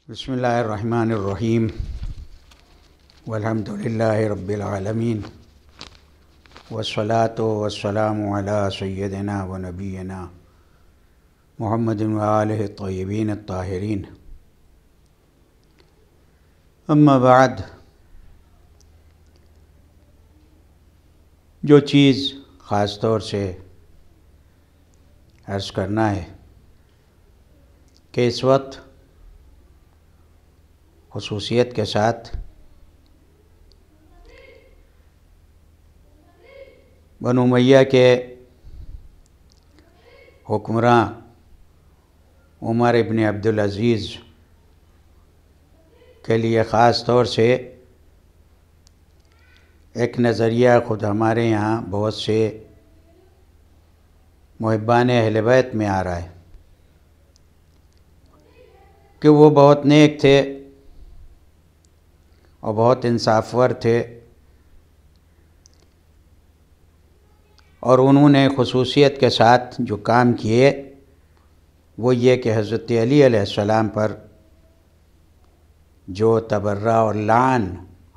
بسم اللہ الرحمن الرحیم والحمد للہ رب العالمین والصلاة والسلام علی سیدنا و نبینا محمد و آلہ الطیبین الطاہرین. اما بعد، جو چیز خاص طور سے عرض کرنا ہے کہ اس وقت خصوصیت کے ساتھ بنو امیہ کے حکمراں عمر ابن عبدالعزیز کے لیے خاص طور سے ایک نظریہ خود ہمارے یہاں بہت سے محبان اہل بیت میں آ رہا ہے کہ وہ بہت نیک تھے اور بہت انصافور تھے، اور انہوں نے خصوصیت کے ساتھ جو کام کیے وہ یہ کہ حضرت علی علیہ السلام پر جو تبرہ اور لعن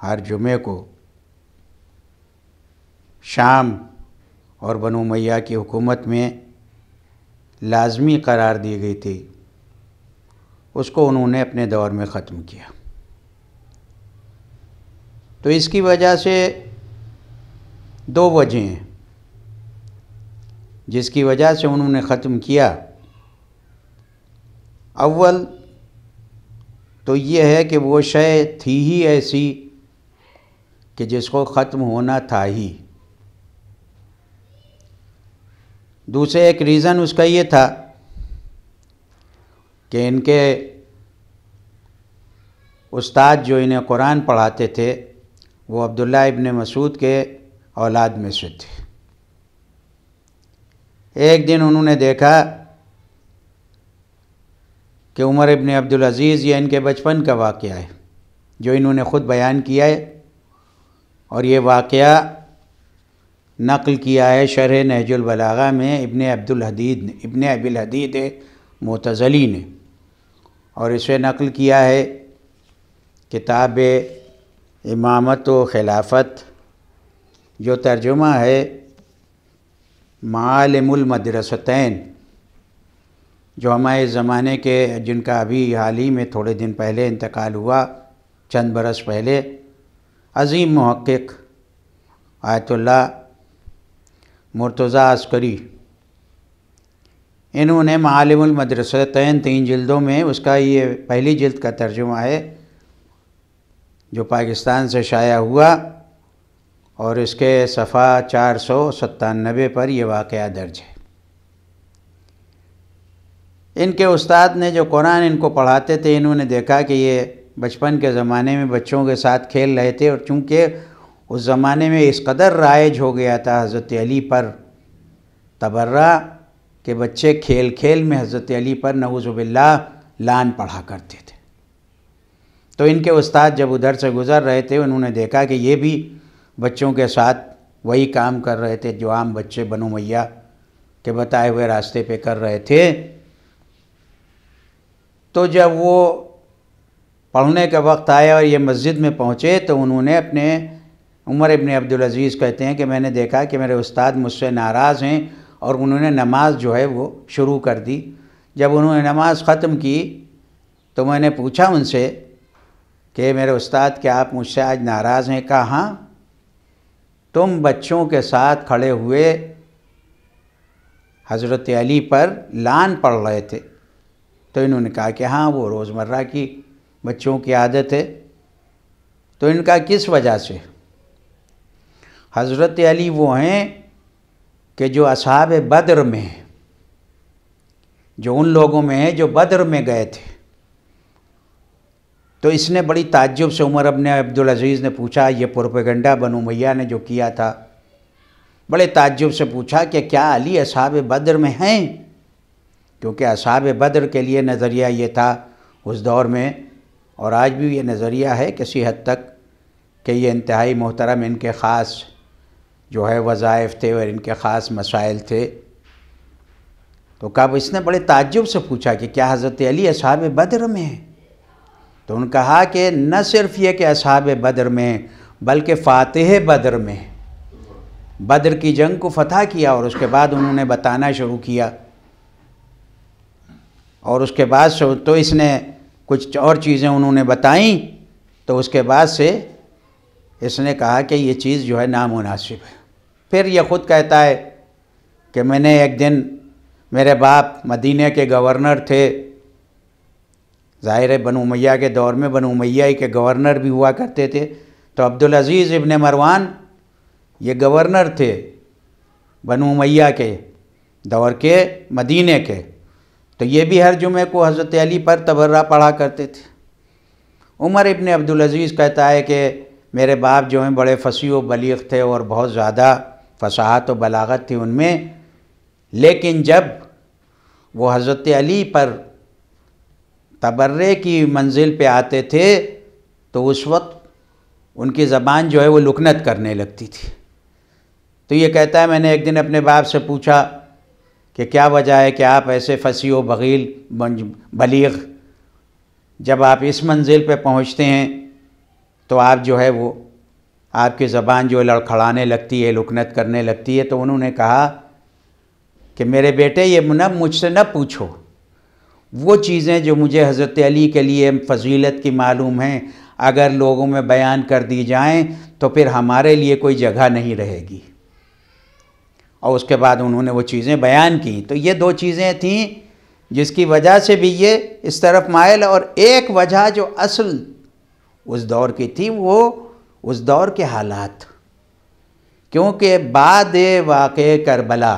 ہر جمعے کو شام اور بنو امیہ کی حکومت میں لازمی قرار دی گئی تھی، اس کو انہوں نے اپنے دور میں ختم کیا. تو اس کی وجہ سے دو وجہیں ہیں جس کی وجہ سے انہوں نے ختم کیا. اول تو یہ ہے کہ وہ شے تھی ہی ایسی کہ جس کو ختم ہونا تھا ہی. دوسرے ایک ریزن اس کا یہ تھا کہ ان کے استاد جو انہیں قرآن پڑھاتے تھے وہ عبداللہ ابن مسعود کے اولاد میں سے تھے. ایک دن انہوں نے دیکھا کہ عمر ابن عبدالعزیز یہ ان کے بچپن کا واقعہ ہے جو انہوں نے خود بیان کیا ہے، اور یہ واقعہ نقل کیا ہے شرح نہج البلاغہ میں ابن ابی الحدید معتزلی نے، اور اسے نقل کیا ہے کتاب امامت و خلافت جو ترجمہ ہے معالم المدرستین، جو ہمارے زمانے کے جن کا ابھی حال ہی میں تھوڑے دن پہلے انتقال ہوا، چند برس پہلے، عظیم محقق آیت اللہ مرتضیٰ عسکری، انہوں نے معالم المدرستین 3 جلدوں میں اس کا یہ پہلی جلد کا ترجمہ ہے جو پاکستان سے شائع ہوا، اور اس کے صفحہ 497 پر یہ واقعہ درج ہے. ان کے استاد نے جو قرآن ان کو پڑھاتے تھے، انہوں نے دیکھا کہ یہ بچپن کے زمانے میں بچوں کے ساتھ کھیل رہے تھے، اور چونکہ اس زمانے میں اس قدر رائج ہو گیا تھا حضرت علی پر تبرہ کہ بچے کھیل کھیل میں حضرت علی پر نعوذ باللہ لعن پڑھا کرتے تھے. تو ان کے استاد جب ادھر سے گزر رہے تھے، انہوں نے دیکھا کہ یہ بھی بچوں کے ساتھ وہی کام کر رہے تھے جو عام بچے بنو امیہ کے بتائے ہوئے راستے پہ کر رہے تھے. تو جب وہ پڑھنے کا وقت آیا اور یہ مسجد میں پہنچے تو انہوں نے اپنے عمر ابن عبدالعزیز کہتے ہیں کہ میں نے دیکھا کہ میرے استاد مجھ سے ناراض ہیں، اور انہوں نے نماز جو ہے وہ شروع کر دی. جب انہوں نے نماز ختم کی تو میں نے پوچھا ان سے کہ میرے استاد کیا آپ مجھ سے آج ناراض ہیں؟ کہا ہاں، تم بچوں کے ساتھ کھڑے ہوئے حضرت علی پر لعن پڑھ رہے تھے. تو انہوں نے کہا کہ ہاں، وہ روزمرہ کی بچوں کی عادت ہے. تو ان کا کس وجہ سے؟ حضرت علی وہ ہیں کہ جو اصحاب بدر میں ہیں، جو ان لوگوں میں ہیں جو بدر میں گئے تھے. تو اس نے بڑی تعجب سے عمر ابن عبدالعزیز نے پوچھا، یہ پروپیگنڈا بنو امیہ نے جو کیا تھا، بڑے تعجب سے پوچھا کہ کیا علی اصحاب بدر میں ہیں؟ کیونکہ اصحاب بدر کے لیے نظریہ یہ تھا اس دور میں، اور آج بھی یہ نظریہ ہے کسی حد تک، کہ یہ انتہائی محترم ان کے خاص جو ہے وظائف تھے اور ان کے خاص مسائل تھے. تو کہا اس نے بڑے تعجب سے پوچھا کہ کیا حضرت علی اصحاب بدر میں ہیں؟ تو انہوں نے کہا کہ نہ صرف یہ کہ اصحاب بدر میں بلکہ فاتح بدر میں بدر کی جنگ کو فتح کیا، اور اس کے بعد انہوں نے بتانا شروع کیا، اور اس کے بعد تو اس نے کچھ اور چیزیں انہوں نے بتائیں، تو اس کے بعد سے اس نے کہا کہ یہ چیز جو ہے نامناسب ہے۔ پھر یہ خود کہتا ہے کہ میں نے ایک دن، میرے باپ مدینہ کے گورنر تھے، ظاہر ہے بنو امیہ کے دور میں بنو امیہ کے گورنر بھی ہوا کرتے تھے، تو عبدالعزیز ابن مروان یہ گورنر تھے بنو امیہ کے دور کے مدینہ کے، تو یہ بھی ہر جمعے کو حضرت علی پر تبرہ پڑھا کرتے تھے۔ عمر ابن عبدالعزیز کہتا ہے کہ میرے باپ جو ہیں بڑے فصیح و بلیغ تھے اور بہت زیادہ فصاحت و بلاغت تھی ان میں، لیکن جب وہ حضرت علی پر تبرے کی منزل پہ آتے تھے تو اس وقت ان کی زبان جو ہے وہ لکنت کرنے لگتی تھی۔ تو یہ کہتا ہے میں نے ایک دن اپنے باپ سے پوچھا کہ کیا وجہ ہے کہ آپ ایسے فصیح و بلیغ، جب آپ اس منزل پہ پہنچتے ہیں تو آپ جو ہے وہ آپ کی زبان جو لڑکھڑانے لگتی ہے، لکنت کرنے لگتی ہے۔ تو انہوں نے کہا کہ میرے بیٹے یہ مجھ سے نہ پوچھو، وہ چیزیں جو مجھے حضرت علی کے لیے فضیلت کی معلوم ہیں اگر لوگوں میں بیان کر دی جائیں تو پھر ہمارے لیے کوئی جگہ نہیں رہے گی۔ اور اس کے بعد انہوں نے وہ چیزیں بیان کی۔ تو یہ دو چیزیں تھیں جس کی وجہ سے بھی یہ اس طرف مائل، اور ایک وجہ جو اصل اس دور کی تھی وہ اس دور کے حالات، کیونکہ بعد واقع کربلا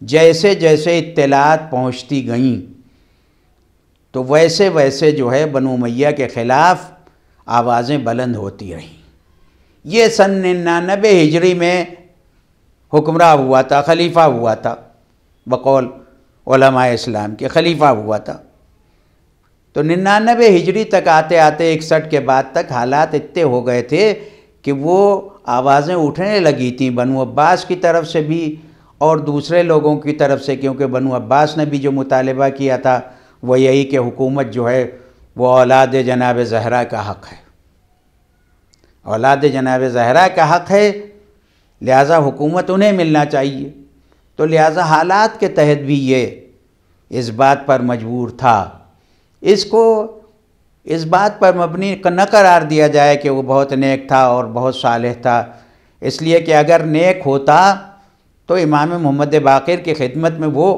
جیسے جیسے اطلاعات پہنچتی گئیں تو ویسے ویسے جو ہے بنو امیہ کے خلاف آوازیں بلند ہوتی رہیں۔ یہ سن 99 ہجری میں حکمراں ہوا تھا، خلیفہ ہوا تھا، بقول علماء اسلام کے خلیفہ ہوا تھا۔ تو 99 ہجری تک آتے آتے 61 کے بعد تک حالات اتنے ہو گئے تھے کہ وہ آوازیں اٹھنے لگی تھیں بنو عباس کی طرف سے بھی اور دوسرے لوگوں کی طرف سے، کیونکہ بنو عباس نے بھی جو مطالبہ کیا تھا وہ یہی کہ حکومت جو ہے وہ اولاد جناب زہرا کا حق ہے، اولاد جناب زہرا کا حق ہے، لہذا حکومت انہیں ملنا چاہیے۔ تو لہذا حالات کے تحت بھی یہ اس بات پر مجبور تھا، اس کو اس بات پر مبنی نہ قرار دیا جائے کہ وہ بہت نیک تھا اور بہت صالح تھا، اس لیے کہ اگر نیک ہوتا تو امام محمد باقر کی خدمت میں وہ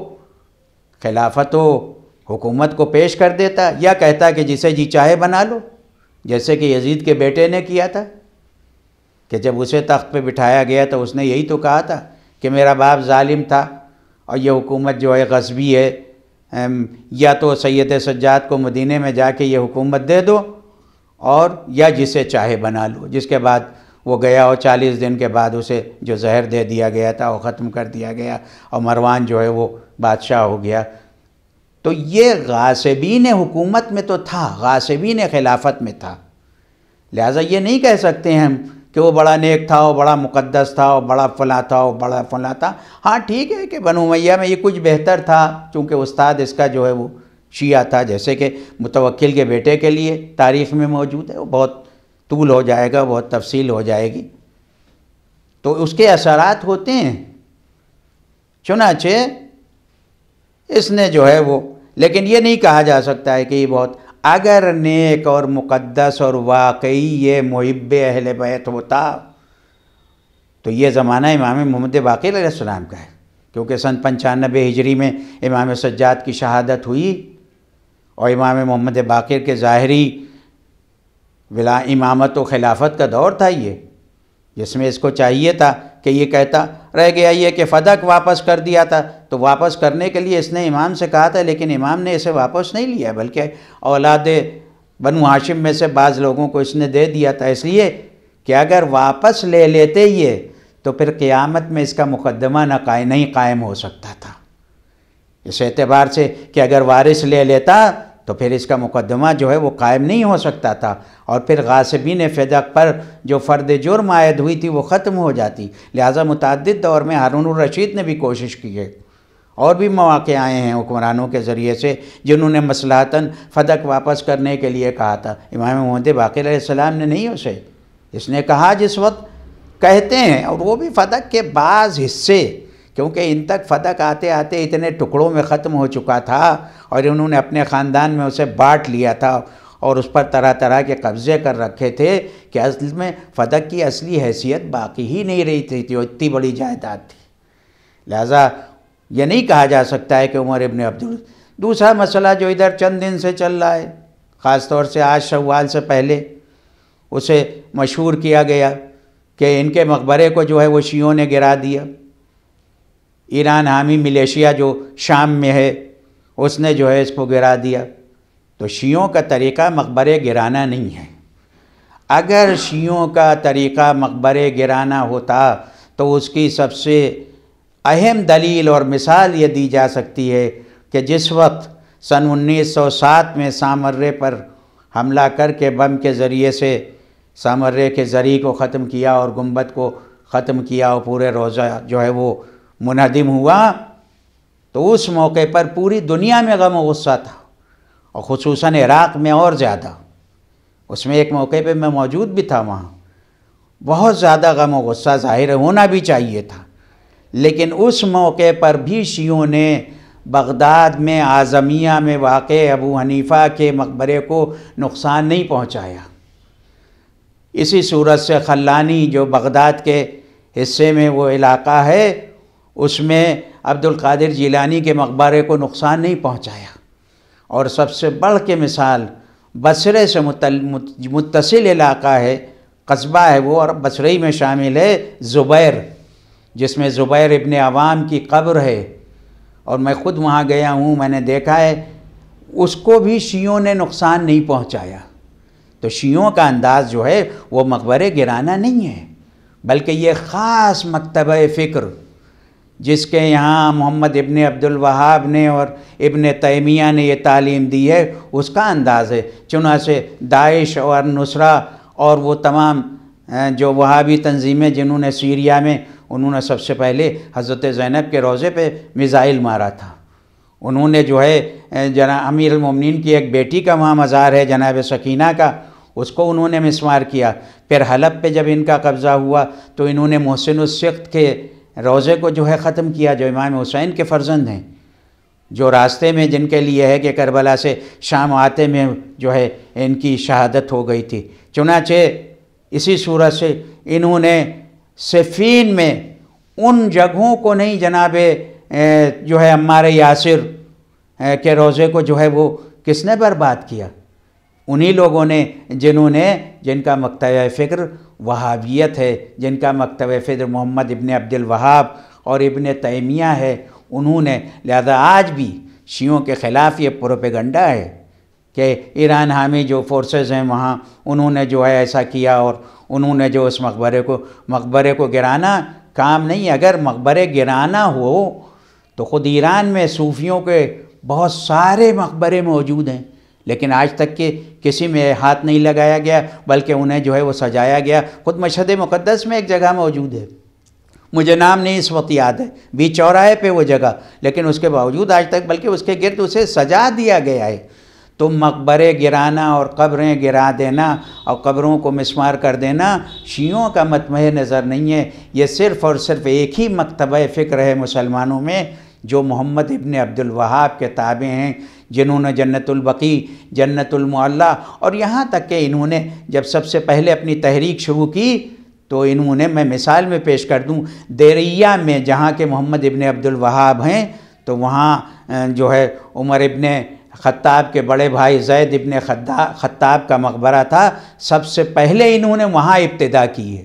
خلافت و حکومت کو پیش کر دیتا، یا کہتا کہ جسے جی چاہے بنا لو، جیسے کہ یزید کے بیٹے نے کیا تھا کہ جب اسے تخت پہ بٹھایا گیا تو اس نے یہی تو کہا تھا کہ میرا باپ ظالم تھا اور یہ حکومت جو ہے غصبی ہے، یا تو سید سجاد کو مدینے میں جا کے یہ حکومت دے دو اور یا جسے چاہے بنا لو، جس کے بعد وہ گیا اور 40 دن کے بعد اسے جو زہر دے دیا گیا تھا وہ ختم کر دیا گیا اور مروان جو ہے وہ بادشاہ ہو گیا۔ تو یہ غاصبین حکومت میں تو تھا، غاصبین خلافت میں تھا، لہٰذا یہ نہیں کہہ سکتے ہم کہ وہ بڑا نیک تھا اور بڑا مقدس تھا اور بڑا فلاں تھا اور بڑا فلاں تھا۔ ہاں ٹھیک ہے کہ بنو امیہ میں یہ کچھ بہتر تھا، چونکہ استاد اس کا جو ہے وہ شیعہ تھا، جیسے کہ متوکل کے بیٹے کے لیے تاریخ میں موجود ہے، وہ بہت طول ہو جائے گا، بہت تفصیل ہو جائے گی، تو اس کے اثرات ہوتے ہیں۔ چنانچہ اس نے جو ہے وہ، لیکن یہ نہیں کہا جا سکتا ہے کہ یہ بہت، اگر نیک اور مقدس اور واقعی یہ محب اہل بیت ہوتا تو یہ زمانہ امام محمد باقر علیہ السلام کا ہے، کیونکہ سن 95 ہجری میں امام سجاد کی شہادت ہوئی اور امام محمد باقر کے ظاہری امامت و خلافت کا دور تھا یہ، جس میں اس کو چاہیے تھا کہ یہ کہتا رہ گیا یہ کہ فدق واپس کر دیا تھا، تو واپس کرنے کے لیے اس نے امام سے کہا تھا، لیکن امام نے اسے واپس نہیں لیا، بلکہ اولاد بنو ہاشم میں سے بعض لوگوں کو اس نے دے دیا تھا، اس لیے کہ اگر واپس لے لیتے یہ تو پھر قیامت میں اس کا مقدمہ نہیں قائم ہو سکتا تھا، اس اعتبار سے کہ اگر وارث لے لیتا تو پھر اس کا مقدمہ جو ہے وہ قائم نہیں ہو سکتا تھا، اور پھر غاصبین فدق پر جو فرد جرم عائد ہوئی تھی وہ ختم ہو جاتی۔ لہٰذا متعدد دور میں ہارون الرشید نے بھی کوشش کی ہے اور بھی مواقع آئے ہیں حکمرانوں کے ذریعے سے جنہوں نے مصلحتاً فدق واپس کرنے کے لیے کہا تھا۔ امام محمد باقر علیہ السلام نے نہیں اسے، اس نے کہا جس وقت کہتے ہیں، اور وہ بھی فدق کے بعض حصے، کیونکہ ان تک فدق آتے آتے اتنے ٹکڑوں میں ختم ہو چکا تھا اور انہوں نے اپنے خاندان میں اسے بانٹ لیا تھا اور اس پر طرح طرح کے قبضے کر رکھے تھے کہ اصل میں فدق کی اصلی حیثیت باقی ہی نہیں رہی تھی، اتنی بڑی جائیداد تھی۔ لہٰذا یہ نہیں کہا جا سکتا ہے کہ عمر ابن دوسرا مسئلہ جو ادھر چند دن سے چل رہا ہے، خاص طور سے آج شوال سے پہلے اسے مشہور کیا گیا کہ ان کے مقبرے کو جو ہے وہ شیعوں نے گرا دیا۔ ایران حامی ملیشیا جو شام میں ہے اس نے جو ہے اس کو گرا دیا۔ تو شیعوں کا طریقہ مقبرے گرانا نہیں ہے۔ اگر شیعوں کا طریقہ مقبرے گرانا ہوتا تو اس کی سب سے اہم دلیل اور مثال یہ دی جا سکتی ہے کہ جس وقت سن 1907 میں سامرے پر حملہ کر کے بم کے ذریعے سے سامرے کے زری کو ختم کیا اور گنبد کو ختم کیا اور پورے روزہ جو ہے وہ منہدم ہوا، تو اس موقع پر پوری دنیا میں غم و غصہ تھا، اور خصوصاً عراق میں اور زیادہ۔ اس میں ایک موقع پہ میں موجود بھی تھا، وہاں بہت زیادہ غم و غصہ ظاہر ہونا بھی چاہیے تھا، لیکن اس موقع پر بھی شیعوں نے بغداد میں اعظمیہ میں واقع ابو حنیفہ کے مقبرے کو نقصان نہیں پہنچایا۔ اسی صورت سے خلانی جو بغداد کے حصے میں وہ علاقہ ہے، اس میں عبد القادر جیلانی کے مقبرے کو نقصان نہیں پہنچایا۔ اور سب سے بڑھ کے مثال بصرے سے متصل علاقہ ہے، قصبہ ہے وہ، اور بصرے میں شامل ہے زبیر، جس میں زبیر ابن عوام کی قبر ہے، اور میں خود وہاں گیا ہوں، میں نے دیکھا ہے، اس کو بھی شیعوں نے نقصان نہیں پہنچایا۔ تو شیعوں کا انداز جو ہے وہ مقبرے گرانا نہیں ہے، بلکہ یہ خاص مکتبہ فکر جس کے یہاں محمد ابن عبد الوہاب نے اور ابن تیمیہ نے یہ تعلیم دی ہے، اس کا انداز ہے۔ چنانچہ داعش اور نصرہ اور وہ تمام جو وہابی تنظیمیں جنہوں نے سیریا میں، انہوں نے سب سے پہلے حضرت زینب کے روضے پہ میزائل مارا تھا۔ انہوں نے جو ہے جناب امیر المومنین کی ایک بیٹی کا وہاں مزار ہے جناب سکینہ کا، اس کو انہوں نے مسمار کیا۔ پھر حلب پہ جب ان کا قبضہ ہوا تو انہوں نے محسن السقط کے روضے کو جو ہے ختم کیا، جو امام حسین کے فرزند ہیں، جو راستے میں جن کے لیے ہے کہ کربلا سے شام آتے میں جو ہے ان کی شہادت ہو گئی تھی۔ چنانچہ اسی صورت سے انہوں نے صفین میں ان جگہوں کو نہیں، جناب جو ہے عمار یاسر کے روضے کو جو ہے وہ کس نے برباد کیا؟ انہی لوگوں نے جن کا مکتبہ فکر وہابیت ہے، جن کا مکتبہ فکر محمد ابن عبد الوہاب اور ابن تیمیہ ہے، انہوں نے۔ لہذا آج بھی شیعوں کے خلاف یہ پروپیگنڈا ہے کہ ایران حامی جو فورسز ہیں وہاں، انہوں نے جو ہے ایسا کیا اور انہوں نے جو اس مقبرے کو گرانا کام نہیں۔ اگر مقبرے گرانا ہو تو خود ایران میں صوفیوں کے بہت سارے مقبرے موجود ہیں، لیکن آج تک کہ کسی میں ہاتھ نہیں لگایا گیا، بلکہ انہیں جو ہے وہ سجایا گیا۔ خود مشہد مقدس میں ایک جگہ موجود ہے، مجھے نام نہیں اس وقت یاد ہے، بیچ چوراہے پہ وہ جگہ، لیکن اس کے باوجود آج تک بلکہ اس کے گرد اسے سجا دیا گیا ہے۔ تو مقبرے گرانا اور قبریں گرا دینا اور قبروں کو مسمار کر دینا شیعوں کا مطمع نظر نہیں ہے، یہ صرف اور صرف ایک ہی مکتبہ فکر ہے مسلمانوں میں، جو محمد ابن عبد الوہاب کے تابع ہیں، جنہوں نے جنت البقیع، جنت المعلی، اور یہاں تک کہ انہوں نے جب سب سے پہلے اپنی تحریک شروع کی تو انہوں نے، میں مثال میں پیش کر دوں، دیریہ میں جہاں کے محمد ابن عبد الوہاب ہیں، تو وہاں جو ہے عمر ابن خطاب کے بڑے بھائی زید ابن خطاب کا مقبرہ تھا، سب سے پہلے انہوں نے وہاں ابتدا کی ہے،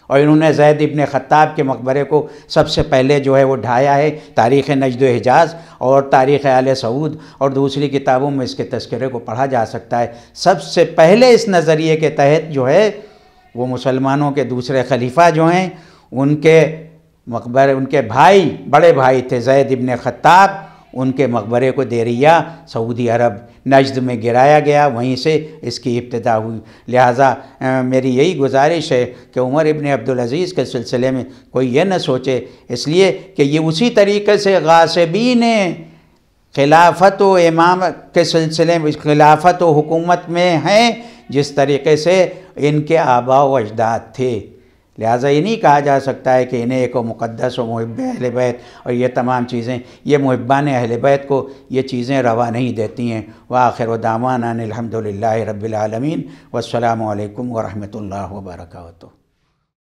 اور انہوں نے زید ابن خطاب کے مقبرے کو سب سے پہلے جو ہے وہ ڈھایا ہے۔ تاریخ نجد و حجاز اور تاریخ آل سعود اور دوسری کتابوں میں اس کے تذکرے کو پڑھا جا سکتا ہے۔ سب سے پہلے اس نظریے کے تحت جو ہے وہ مسلمانوں کے دوسرے خلیفہ جو ہیں، ان کے مقبرے، ان کے بھائی، بڑے بھائی تھے زید ابن خطاب، ان کے مقبرے کو دیریا سعودی عرب نجد میں گرایا گیا، وہیں سے اس کی ابتدا ہوئی۔ لہٰذا میری یہی گزارش ہے کہ عمر ابن عبدالعزیز کے سلسلے میں کوئی یہ نہ سوچے، اس لیے کہ یہ اسی طریقے سے غاصبین خلافت و امامت کے سلسلے میں، خلافت و حکومت میں ہیں جس طریقے سے ان کے آباء و اجداد تھے۔ لہٰذا یہ نہیں کہا جا سکتا ہے کہ انہیں ایک مقدس و محب اہل بیت اور یہ تمام چیزیں، یہ محبان اہل بیت کو یہ چیزیں روا نہیں دیتی ہیں۔ وآخر دعوانا الحمد للہ رب العالمین، والسلام علیکم ورحمۃ اللہ وبرکاتہ۔